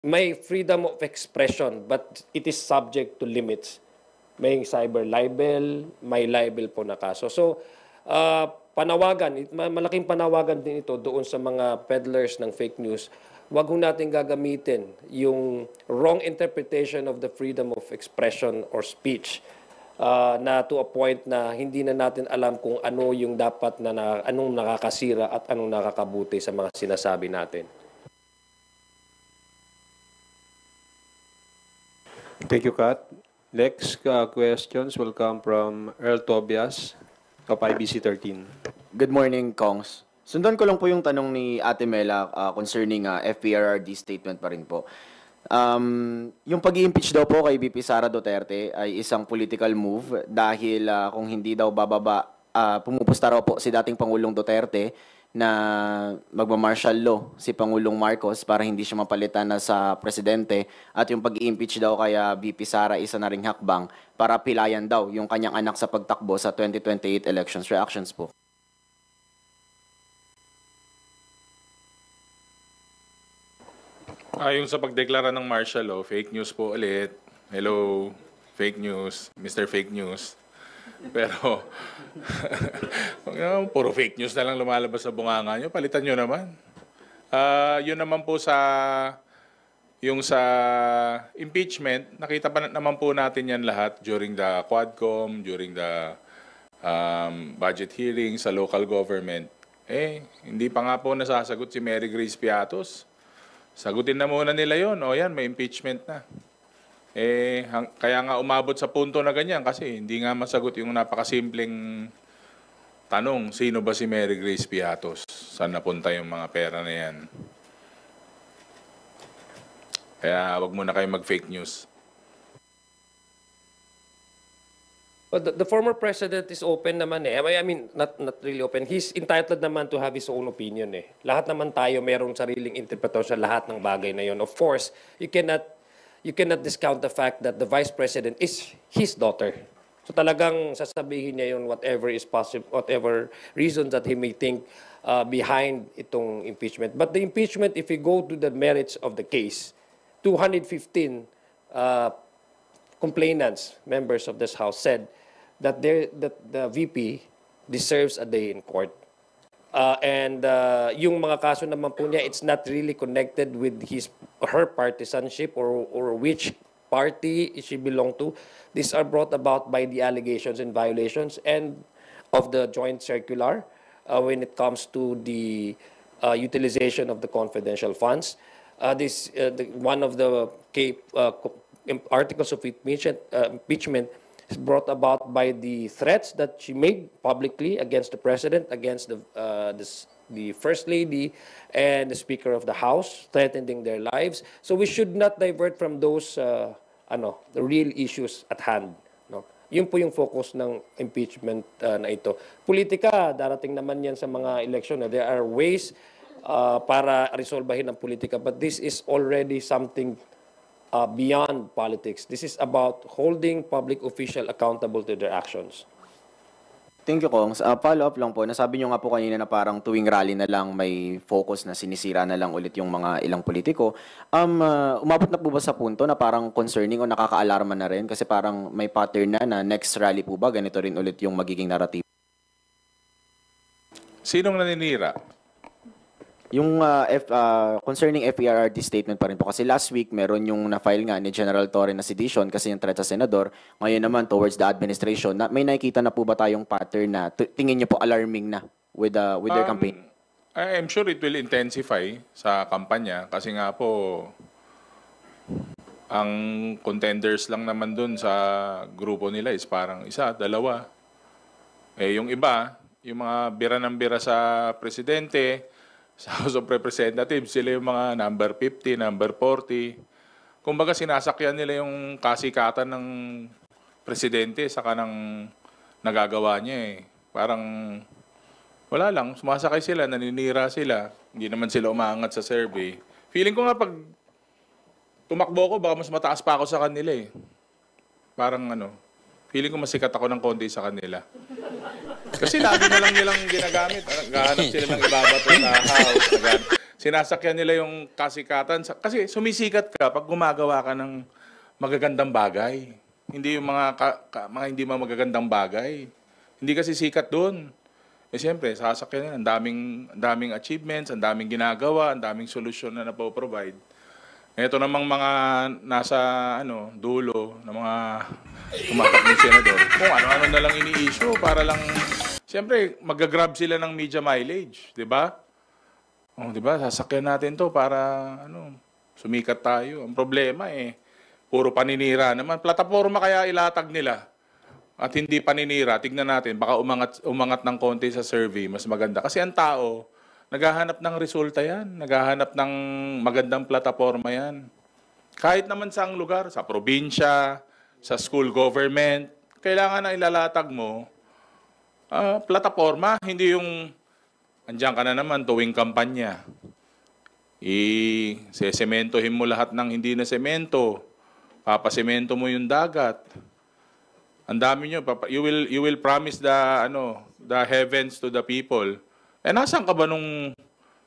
may freedom of expression, but it is subject to limits. May cyber libel, may libel po na kaso. So, panawagan, malaking panawagan din ito doon sa mga peddlers ng fake news. Huwag ho natin gagamitin yung wrong interpretation of the freedom of expression or speech na to a point na hindi na natin alam kung ano yung dapat anong nakakasira at anong nakakabuti sa mga sinasabi natin. Thank you, Kat. Next questions will come from Earl Tobias of IBC 13. Good morning, Kongs. Sundan ko lang po yung tanong ni Ate Mela concerning FPRRD statement pa rin po. Yung pag-i-impeach daw po kay VP Sara Duterte ay isang political move dahil kung hindi daw bababa, pumupusta raw po si dating Pangulong Duterte na magma-martial law si Pangulong Marcos para hindi siya mapalitan na sa presidente, at yung pag-i-impeach daw kaya VP Sara isa na ring hakbang para pilayan daw yung kanyang anak sa pagtakbo sa 2028 elections. Reactions po. Yung sa pagdeklara ng martial law, fake news po ulit. Hello, fake news, Mr. Fake News. Pero, puro fake news na lang lumalabas sa bunganga nyo, palitan nyo naman. Yun naman po yung sa impeachment, nakita pa naman po natin yan lahat during the Quadcom, during the budget hearing sa local government. Hindi pa nga po nasasagot si Mary Grace Piatos. Sagutin na muna nila yon. O yan, may impeachment na. Kaya nga umabot sa punto na ganyan kasi hindi nga masagot yung napakasimpleng tanong, sino ba si Mary Grace Piatos? Saan napunta yung mga pera na yan? Kaya wag muna kayo mag-fake news. But the former president is open naman eh. I mean, not really open. He's entitled naman to have his own opinion eh. Lahat naman tayo merong sariling interpretasyon sa lahat ng bagay na yon. Of course, you cannot discount the fact that the vice president is his daughter. So talagang sasabihin niya yun whatever is possible, whatever reasons that he may think behind itong impeachment. But the impeachment, if you go to the merits of the case, 215 complainants, members of this House, said that the VP deserves a day in court. And yung mga kaso naman po niya, it's not really connected with her partisanship or which party she belong to. These are brought about by the allegations and violations and of the joint circular when it comes to the utilization of the confidential funds. One of the articles of impeachment is brought about by the threats that she made publicly against the president, against the first lady and the speaker of the house, threatening their lives. So we should not divert from those the real issues at hand. No? Yun po yung focus ng impeachment na ito. Politika, darating naman yan sa mga eleksyon. There are ways para resolbahin ang politika, but this is already something beyond politics. This is about holding public official accountable to their actions. Thank you, Kongs. Follow-up lang po. Nasabi nyo nga po kanina na parang tuwing rally na lang may focus na sinisira na lang ulit yung mga ilang politiko. Umabot na po ba sa punto na parang concerning o nakaka-alarma na rin? Kasi parang may pattern na next rally po ba, ganito rin ulit yung magiging narrative? Sinong naninira? Yung concerning FPRRD statement pa rin po. Kasi last week, meron yung na-file nga ni General Torre na sedition kasi yung threat sa senador. Ngayon naman, towards the administration, may nakikita na po ba tayong pattern na tingin niyo po alarming na with their campaign? I'm sure it will intensify sa kampanya kasi nga po, ang contenders lang naman dun sa grupo nila is parang isa, dalawa. Yung iba, yung mga bira ng bira sa presidente, sa House of Representatives, sila yung mga number 50, number 40. Kumbaga sinasakyan nila yung kasikatan ng presidente sa kanang nagagawa niya eh. Parang wala lang, sumasakay sila, naninira sila. Hindi naman sila umaangat sa survey. Feeling ko nga pag tumakbo ko, baka mas mataas pa ako sa kanila eh. Parang feeling ko masikat ako ng konti sa kanila. Kasi lagi na lang nilang ginagamit. Naghahanap sila ng ibabato sa house. sinasakyan nila yung kasikatan. Kasi sumisikat ka pag gumagawa ka ng magagandang bagay. Hindi yung mga hindi magagandang bagay. Hindi kasi sikat doon. Eh siyempre, sasakyan nila. Ang daming achievements, ang daming ginagawa, ang daming solusyon na napoprovide. Ito namang mga nasa dulo ng mga tumatakbong senador, kung ano-ano na lang ini-issue para lang, siyempre, magagrab sila ng media mileage, di ba? Oh, di ba? Sasakyan natin to para sumikat tayo. Ang problema puro paninira naman. Plataforma kaya ilatag nila at hindi paninira. Tignan natin, baka umangat ng konti sa survey, mas maganda. Kasi ang tao, naghahanap ng resulta yan. Naghahanap ng magandang plataforma yan. Kahit naman sa lugar, sa probinsya, sa school government, kailangan na ilalatag mo plataforma, hindi yung andiyan ka na naman tuwing kampanya. Sesementohin mo lahat ng hindi na semento. Papasemento mo yung dagat. Ang dami nyo, you will promise the heavens to the people. Nasaan ka ba nung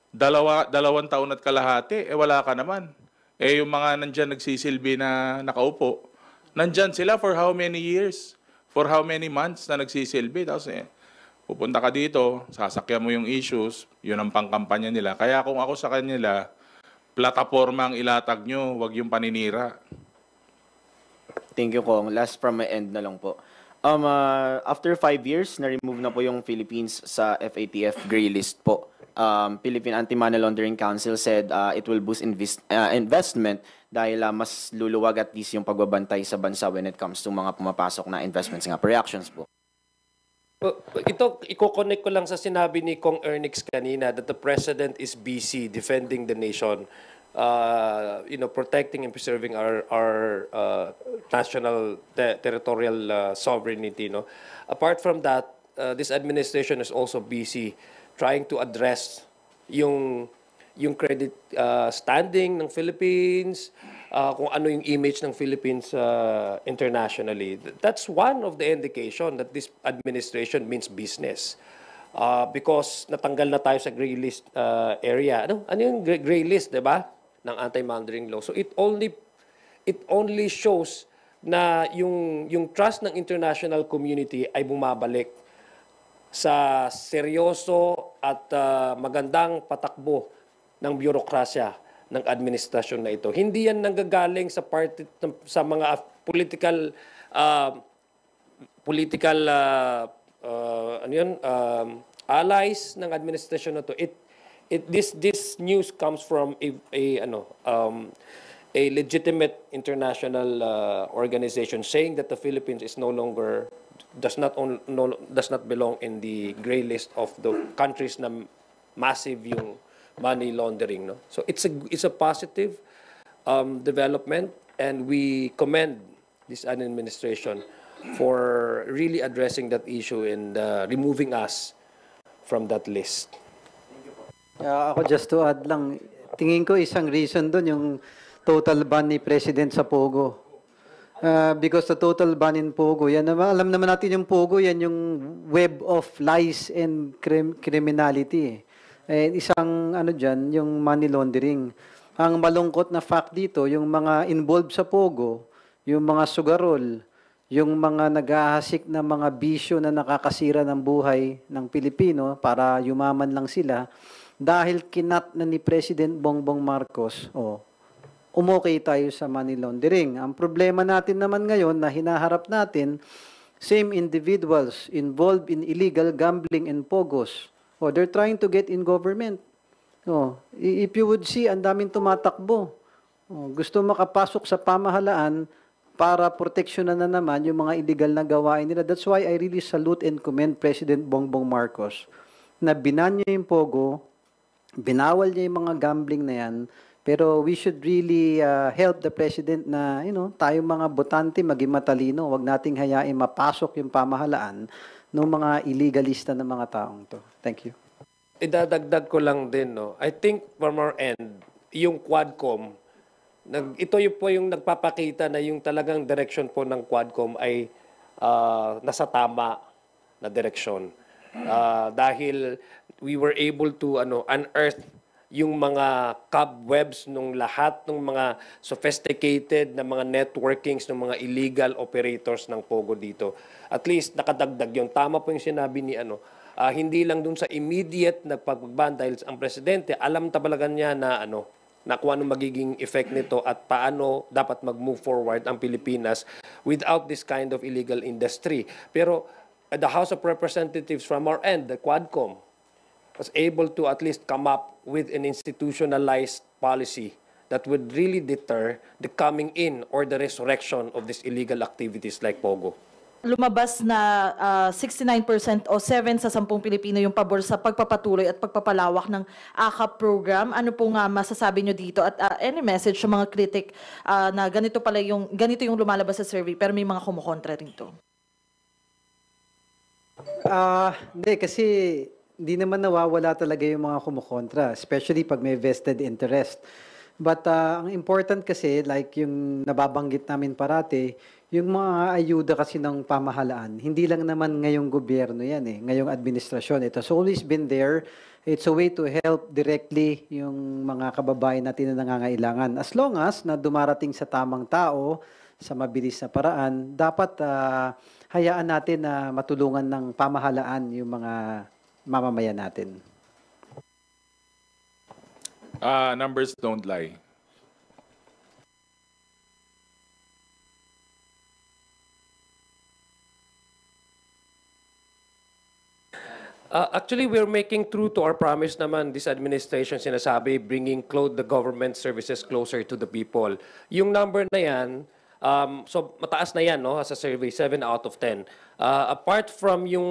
dalawang taon at kalahati? Wala ka naman. Yung mga nandyan nagsisilbi na nakaupo, nandyan sila for how many years? For how many months na nagsisilbi? Tapos pupunta ka dito, sasakyan mo yung issues, yun ang pangkampanya nila. Kaya kung ako sa kanila, plataforma ang ilatag nyo, wag yung paninira. Thank you, Kong. Last from my end na lang po. After 5 years, na-remove na po yung Philippines sa FATF gray list po. Philippine Anti-Money Laundering Council said it will boost investment dahil mas luluwag at least yung pagbabantay sa bansa when it comes to mga pumapasok na investments nga. Reactions po. Ito, i-connect ko lang sa sinabi ni Kong Ernix kanina that the President is busy defending the nation, protecting and preserving our national territorial sovereignty. No? Apart from that, this administration is also busy trying to address yung credit standing ng Philippines, kung ano yung image ng Philippines internationally. That's one of the indication that this administration means business. Because natanggal na tayo sa gray list area. Ano yung gray list, 'di ba? Ng anti-money law. So it only shows na yung trust ng international community ay bumabalik sa seryoso at magandang patakbo ng bureaukrasya ng administrasyon na ito. Hindi yan nanggagaling sa mga political allies ng administrasyon na to. This news comes from a legitimate international organization saying that the Philippines is does not belong in the gray list of the countries na massive yung money laundering. No? So it's a positive development, and we commend this administration for really addressing that issue and removing us from that list. Ako just to add lang, tingin ko isang reason doon yung total ban ni President sa Pogo. Because the total ban in Pogo, yan alam naman natin yung Pogo, yan yung web of lies and criminality. Isang dyan, yung money laundering. Ang malungkot na fact dito, yung mga involved sa Pogo, yung mga sugarol, yung mga naghahasik na mga bisyo na nakakasira ng buhay ng Pilipino para yumaman lang sila, dahil kinat na ni President Bongbong Marcos, umokay tayo sa money laundering. Ang problema natin naman ngayon na hinaharap natin, same individuals involved in illegal gambling and pogos. They're trying to get in government. If you would see, ang daming tumatakbo. Gusto makapasok sa pamahalaan para proteksyonan na naman yung mga illegal na gawain nila. That's why I really salute and commend President Bongbong Marcos na binan niya yung pogo, binawal niya yung mga gambling na yan, pero we should really help the President na, tayong mga botante maging matalino. Huwag nating hayain mapasok yung pamahalaan ng mga illegalista ng mga taong to. Thank you. Idadagdag ko lang din, no. I think from our end, yung Quadcom, ito po yung nagpapakita na yung talagang direction po ng Quadcom ay nasa tama na direksyon. Dahil we were able to unearth yung mga cobwebs nung lahat ng mga sophisticated na mga networkings ng mga illegal operators ng Pogo dito. At least nakadagdag yun. Tama po yung sinabi ni hindi lang dun sa immediate na pagban dahil ang presidente, alam talaga niya na na kung ano magiging effect nito at paano dapat mag-move forward ang Pilipinas without this kind of illegal industry. Pero the House of Representatives from our end, the Quadcom, was able to at least come up with an institutionalized policy that would really deter the coming in or the resurrection of these illegal activities like Pogo. Lumabas na 69% o 7 sa 10 Pilipino yung pabor sa pagpapatuloy at pagpapalawak ng AKAP program. Ano po nga masasabi nyo dito? At any message sa mga critic na ganito yung lumalabas sa survey pero may mga kumukontra rito? Hindi, kasi hindi naman nawawala talaga yung mga kumukontra, especially pag may vested interest. But ang important kasi, like yung nababanggit namin parati, yung mga ayuda kasi ng pamahalaan, hindi lang naman ngayong gobyerno yan ngayong administrasyon. It has always been there. It's a way to help directly yung mga kababayan natin na nangangailangan. As long as na dumarating sa tamang tao, sa mabilis na paraan, dapat hayaan natin na matulungan ng pamahalaan yung mga mamamayan natin. Numbers don't lie. Actually, we're making true to our promise naman, this administration sinasabi, bringing the government services closer to the people. Yung number na yan, so mataas na yan as a survey, 7 out of 10. Apart from yung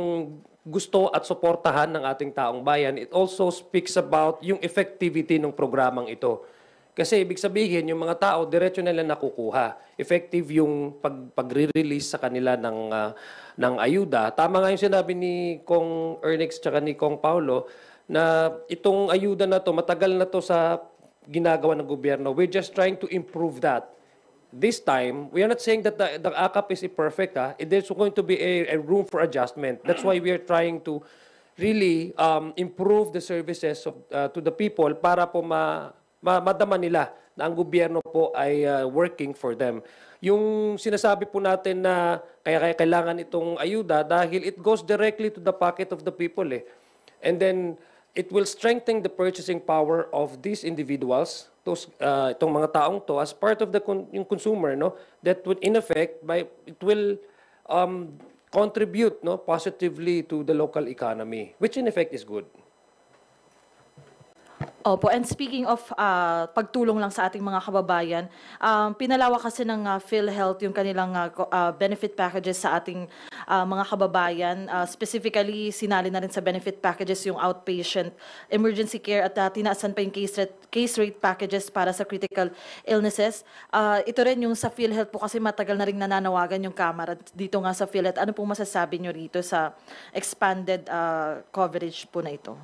gusto at suportahan ng ating taong bayan, it also speaks about yung effectivity ng programang ito. Kasi ibig sabihin, yung mga tao, diretso nila nakukuha. Effective yung pag-release sa kanila ng ayuda. Tama nga yung sinabi ni Kong Ernix tsaka ni Kong Paulo na itong ayuda na to, matagal na to sa ginagawa ng gobyerno. We're just trying to improve that. This time, we are not saying that the AKAP is perfect. There's going to be a room for adjustment. That's why we are trying to really improve the services to the people para po madama nila na ang gobyerno po ay working for them. Yung sinasabi po natin na kaya kailangan itong ayuda dahil it goes directly to the pocket of the people. And then it will strengthen the purchasing power of these individuals, itong mga taong to, as part of yung consumer, that would in effect, it will contribute positively to the local economy, which in effect is good. Opo, and speaking of pagtulong lang sa ating mga kababayan, pinalawak kasi ng PhilHealth yung kanilang benefit packages sa ating mga kababayan. Specifically, sinali na rin sa benefit packages yung outpatient emergency care at tinaasan pa yung case rate packages para sa critical illnesses. Ito rin yung sa PhilHealth po kasi matagal na rin nananawagan yung Kamara dito nga sa PhilHealth. Ano pong masasabi nyo rito sa expanded coverage po na ito?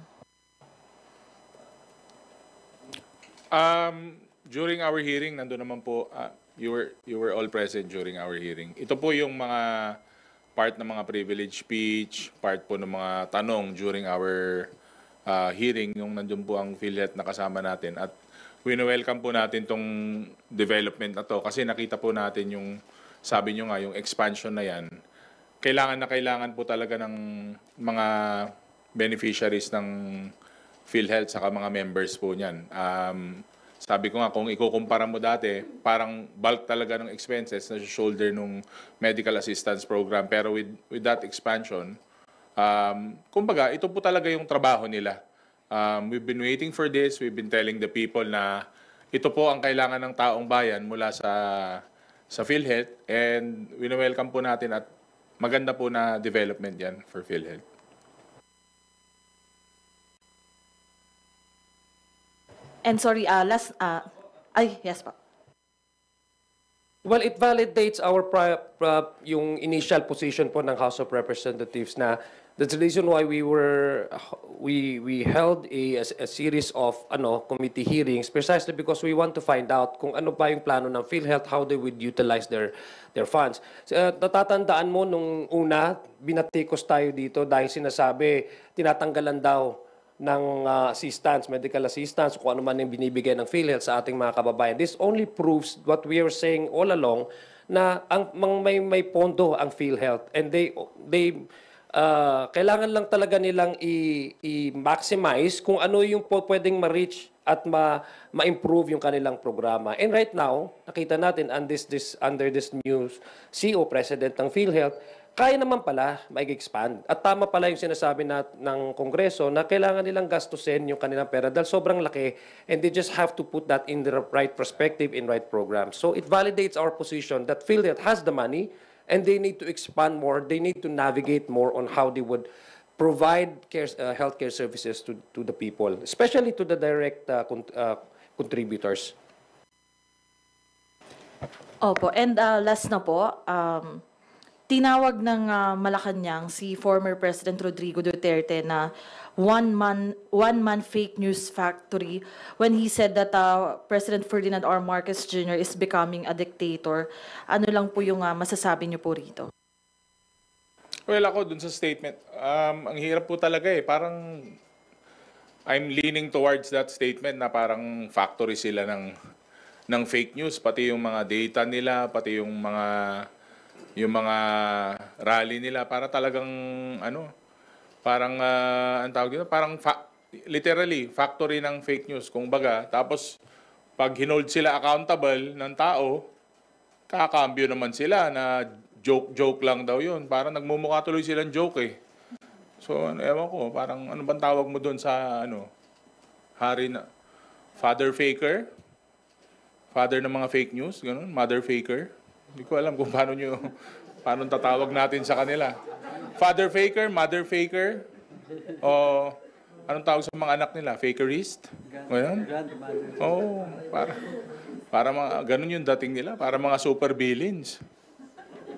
During our hearing, nandun naman po, you were all present during our hearing. Ito po yung mga part ng mga privilege speech, part po ng mga tanong during our hearing, yung nandun po ang PhilHealth na kasama natin. At wino-welcome po natin tong development na to kasi nakita po natin yung, sabi nyo nga, yung expansion na yan. Kailangan po talaga ng mga beneficiaries ng PhilHealth saka mga members po niyan. Sabi ko nga, kung ikukumpara mo dati, parang bulk talaga ng expenses na shoulder nung medical assistance program. Pero with that expansion, kumbaga, ito po talaga yung trabaho nila. We've been waiting for this. We've been telling the people na ito po ang kailangan ng taong bayan mula sa PhilHealth. And wino-welcome po natin at maganda po na development yan for PhilHealth. And sorry, yes po. Well, it validates our yung initial position po ng House of Representatives na that's the reason why we held a series of committee hearings precisely because we want to find out kung ano ba yung plano ng PhilHealth, how they would utilize their funds. Natatandaan mo nung una, binatikos tayo dito dahil sinasabi tinatanggalan daw assistance, medical assistance, kung ano man yung binibigay ng PhilHealth sa ating mga kababayan. This only proves what we were saying all along, na may pondo ang PhilHealth, and kailangan lang talaga nilang i-maximize kung ano yung pwedeng ma-reach at ma-improve yung kanilang programa. And right now, nakita natin under this new CEO, President ng PhilHealth, kaya naman pala mag-expand. At tama pala yung sinasabi ng Kongreso na kailangan nilang gastusin yung kanilang pera dahil sobrang laki, and they just have to put that in the right perspective, in right programs. So it validates our position that PhilHealth has the money, and they need to expand more. They need to navigate more on how they would provide healthcare services to the people, especially to the direct contributors. Opo. And last na po, tinawag ng Malacanang si former President Rodrigo Duterte na one-man fake news factory when he said that President Ferdinand R. Marcos Jr. is becoming a dictator. Ano lang po yung masasabi niyo po rito? Well, ako dun sa statement, ang hirap po talaga eh. Parang I'm leaning towards that statement na parang factory sila ng fake news, pati yung mga data nila, pati yung mga rally nila, para talagang parang ang tawag dito, parang literally factory ng fake news. Kung baga, tapos pag hinold sila accountable ng tao, kakambyo naman sila na joke lang daw yun. Parang nagmumukha tuloy silang joke eh. So, ewan ko, parang ano bang tawag mo doon sa hari na father faker? Father ng mga fake news, ganun, mother faker. Hindi ko alam kung paano tatawag natin sa kanila. Father faker, mother faker, o anong tawag sa mga anak nila? Fakerist? Ganun? Oo, para mga, ganun yung dating nila, para mga super villains.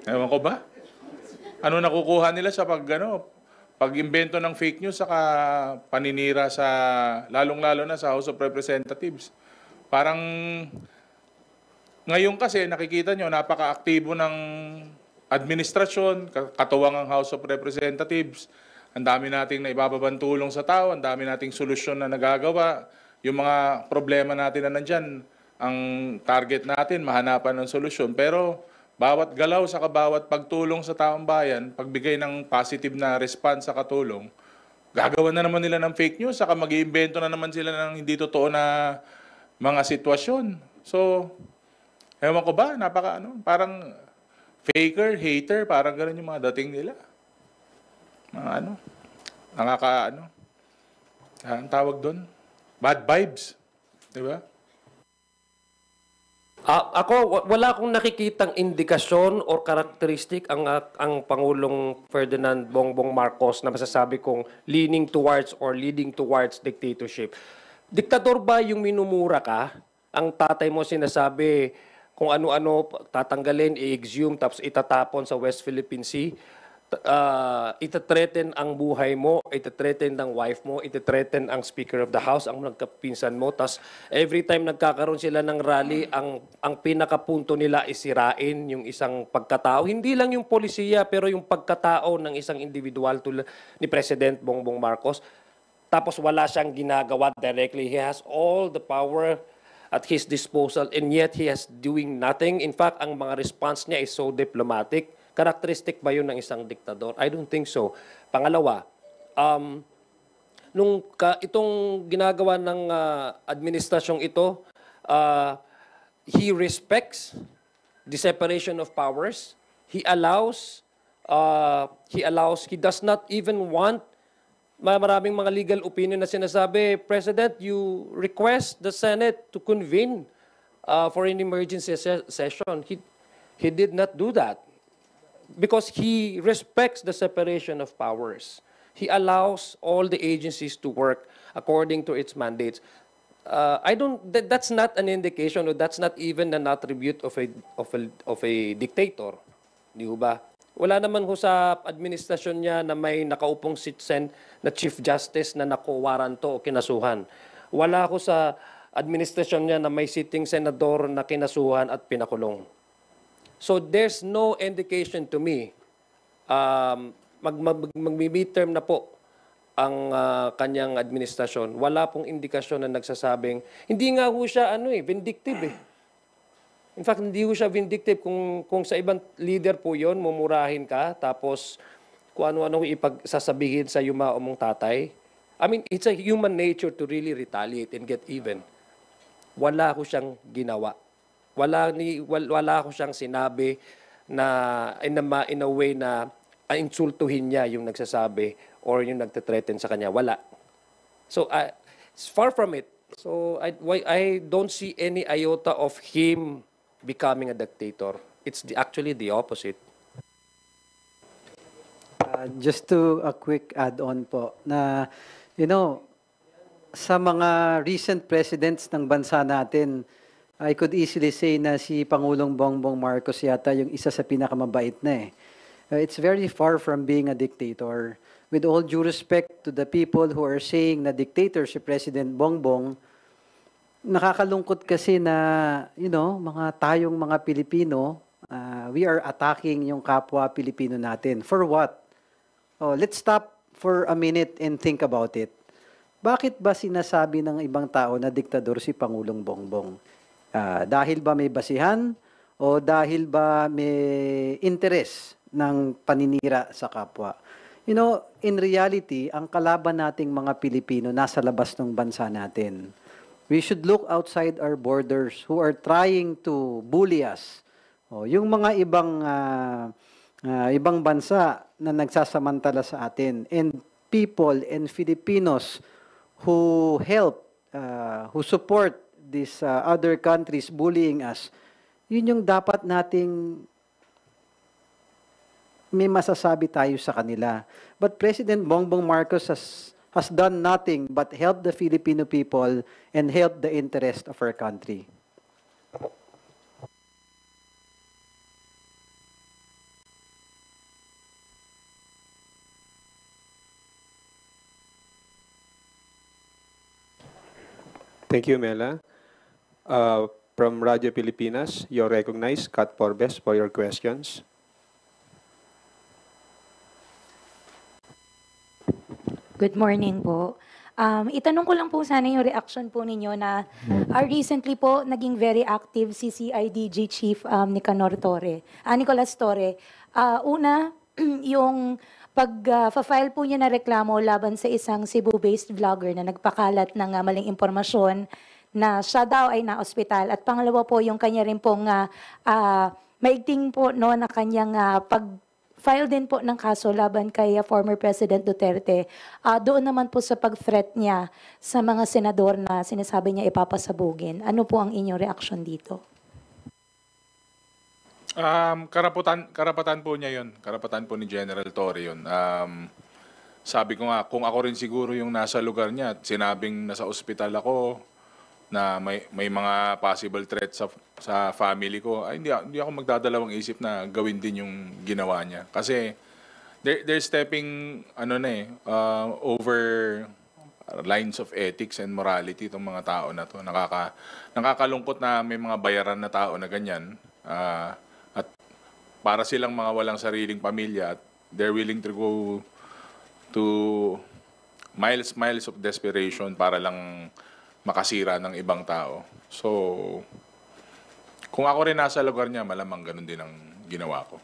Ewan ko ba? Ano nakukuha nila sa pag-imbento ng fake news saka paninira sa, lalong-lalo na sa House of Representatives. Parang, ngayon kasi nakikita nyo, napaka-aktibo ng administrasyon, katuwang ang House of Representatives. Ang dami nating naibababang tulong sa tao, ang dami nating solusyon na nagagawa. Yung mga problema natin na nandyan, ang target natin, mahanapan ng solusyon. Pero bawat galaw sa bawat pagtulong sa taong bayan, pagbigay ng positive na response sa katulong, gagawa na naman nila ng fake news, saka mag-iimbento na naman sila ng hindi totoo na mga sitwasyon. So, ewan ko ba, parang faker, hater, parang gano'n yung mga dating nila. Mga ang tawag doon? Bad vibes. Di ba? Ako, wala akong nakikitang indikasyon or karakteristik ang Pangulong Ferdinand Bongbong Marcos na masasabi kong leaning towards dictatorship. Diktador ba yung minumura ka? Ang tatay mo sinasabi kung ano-ano tatanggalin, i-exhume, tapos itatapon sa West Philippine Sea. Itathreaten ang buhay mo, itathreaten ang wife mo, itathreaten ang Speaker of the House, ang nagkapinsan mo. Tapos every time nagkakaroon sila ng rally, ang pinakapunto nila isirain yung isang pagkatao. Hindi lang yung polisiya, pero yung pagkatao ng isang individual tulad ni President Bongbong Marcos. Tapos wala siyang ginagawa directly. He has all the power at his disposal, and yet he is doing nothing. In fact, ang mga response niya is so diplomatic. Karakteristik ba yun ng isang diktador? I don't think so. Pangalawa, itong ginagawa ng administrasyong ito, he respects the separation of powers. He does not even want, maraming mga legal opinion na sinasabi, President, you request the Senate to convene for an emergency session. He did not do that because he respects the separation of powers. He allows all the agencies to work according to its mandates. That's not an indication, or that's not even an attribute of a dictator. Di ba? Wala naman ho sa administrasyon niya na may nakaupong citizen na Chief Justice na nakuwaranto o kinasuhan. Wala ho sa administrasyon niya na may sitting senador na kinasuhan at pinakulong. So there's no indication to me, mag-midterm na po ang kanyang administrasyon, wala pong indikasyon na nagsasabing, hindi nga ho siya vindictive eh. In fact, hindi ho siya vindictive. Kung sa ibang leader po yon, mumurahin ka, tapos kung ano-ano ipagsasabihin sa yumao mong tatay. I mean, it's a human nature to really retaliate and get even. Wala ko siyang ginawa. Wala ko siyang sinabi na in a way na insultuhin niya yung nagsasabi or yung nagte-threaten sa kanya. Wala. So, it's far from it. So, I don't see any iota of him becoming a dictator. It's actually the opposite. Just to a quick add-on po na, sa mga recent presidents ng bansa natin, I could easily say na si Pangulong Bongbong Marcos yata yung isa sa pinakamabait na eh. It's very far from being a dictator. With all due respect to the people who are saying na dictator si President Bongbong, nakakalungkot kasi na, tayong mga Pilipino, we are attacking yung kapwa Pilipino natin. For what? Oh, let's stop for a minute and think about it. Bakit ba sinasabi ng ibang tao na diktador si Pangulong Bongbong? Dahil ba may basihan o dahil ba may interes ng paninira sa kapwa? In reality, ang kalaban nating mga Pilipino nasa labas ng bansa natin. We should look outside our borders who are trying to bully us. Yung mga ibang bansa na nagsasamantala sa atin, and people and Filipinos who help, who support these other countries bullying us, yun yung dapat nating may masasabi tayo sa kanila. But President Bongbong Marcos has done nothing but help the Filipino people and help the interest of our country. Thank you, Mela. From Radio Pilipinas, you're recognized, Kat Forbes, for your questions. Good morning po. Itanong ko lang po sana yung reaction po ninyo na recently po naging very active si CIDG Chief Nicanor Torre, Nicolas Torre. Una, yung pag-file po niya na reklamo laban sa isang Cebu-based vlogger na nagpakalat ng maling impormasyon na siya daw ay na-ospital. At pangalawa po yung kanya rin pong maigting po na kanyang pag-file din po ng kaso laban kay former President Duterte. Doon naman po sa pag-threat niya sa mga senador na sinasabi niya ipapasabugin. Ano po ang inyong reaksyon dito? Karapatan po niya yun. Karapatan po ni General Torre yun. Sabi ko nga, kung ako rin siguro yung nasa lugar niya at sinabing nasa ospital ako, na may mga possible threats sa family ko, ay hindi ako magdadalawang isip na gawin din yung ginawa niya. Kasi they're stepping over lines of ethics and morality itong mga tao na to. Nakakalungkot na may mga bayaran na tao na ganyan. At para silang mga walang sariling pamilya at they're willing to go to miles of desperation para lang makasira ng ibang tao. So, kung ako rin nasa lugar niya, malamang ganun din ang ginawa ko.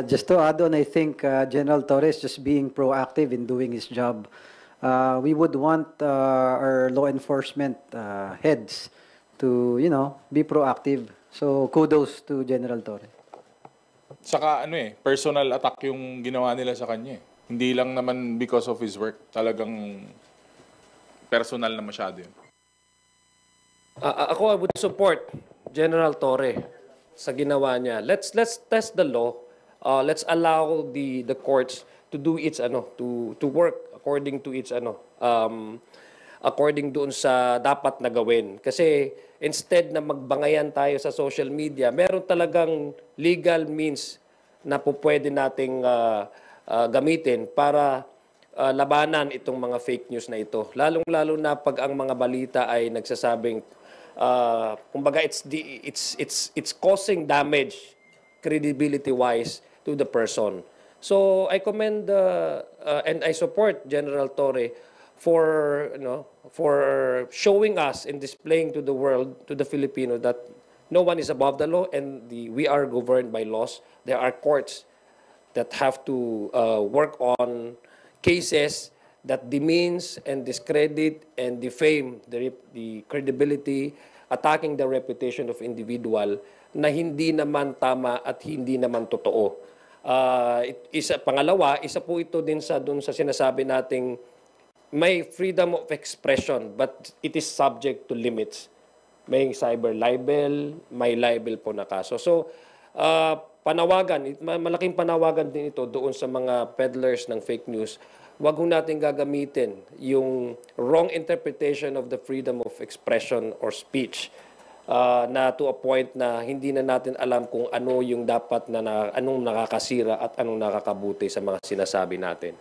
Just to add on, I think General Torres just being proactive in doing his job. We would want our law enforcement heads to, be proactive. So, kudos to General Torres. Saka personal attack yung ginawa nila sa kanya. Hindi lang naman because of his work. Talagang personal na masyado yun. Ako, I would support General Torre sa ginawa niya. Let's test the law. Let's allow the courts to do its to work according to its according doon sa dapat na gawin. Kasi instead na magbangayan tayo sa social media, meron talagang legal means na pwede nating gamitin para labanan itong mga fake news na ito. Lalong-lalo na pag ang mga balita ay nagsasabing kumbaga it's causing damage credibility-wise to the person. So I commend and I support General Torre for for showing us and displaying to the world, to the Filipino, that no one is above the law and we are governed by laws. There are courts that have to work on cases that demeans and discredit and defame the credibility, attacking the reputation of individual na hindi naman tama at hindi naman totoo. Pangalawa, isa po ito din dun sa sinasabi nating may freedom of expression but it is subject to limits. May cyber libel, may libel po na kaso. So, panawagan, malaking panawagan din ito doon sa mga peddlers ng fake news. Huwag ho natin gagamitin yung wrong interpretation of the freedom of expression or speech na to a point na hindi na natin alam kung ano yung dapat anong nakakasira at anong nakakabuti sa mga sinasabi natin.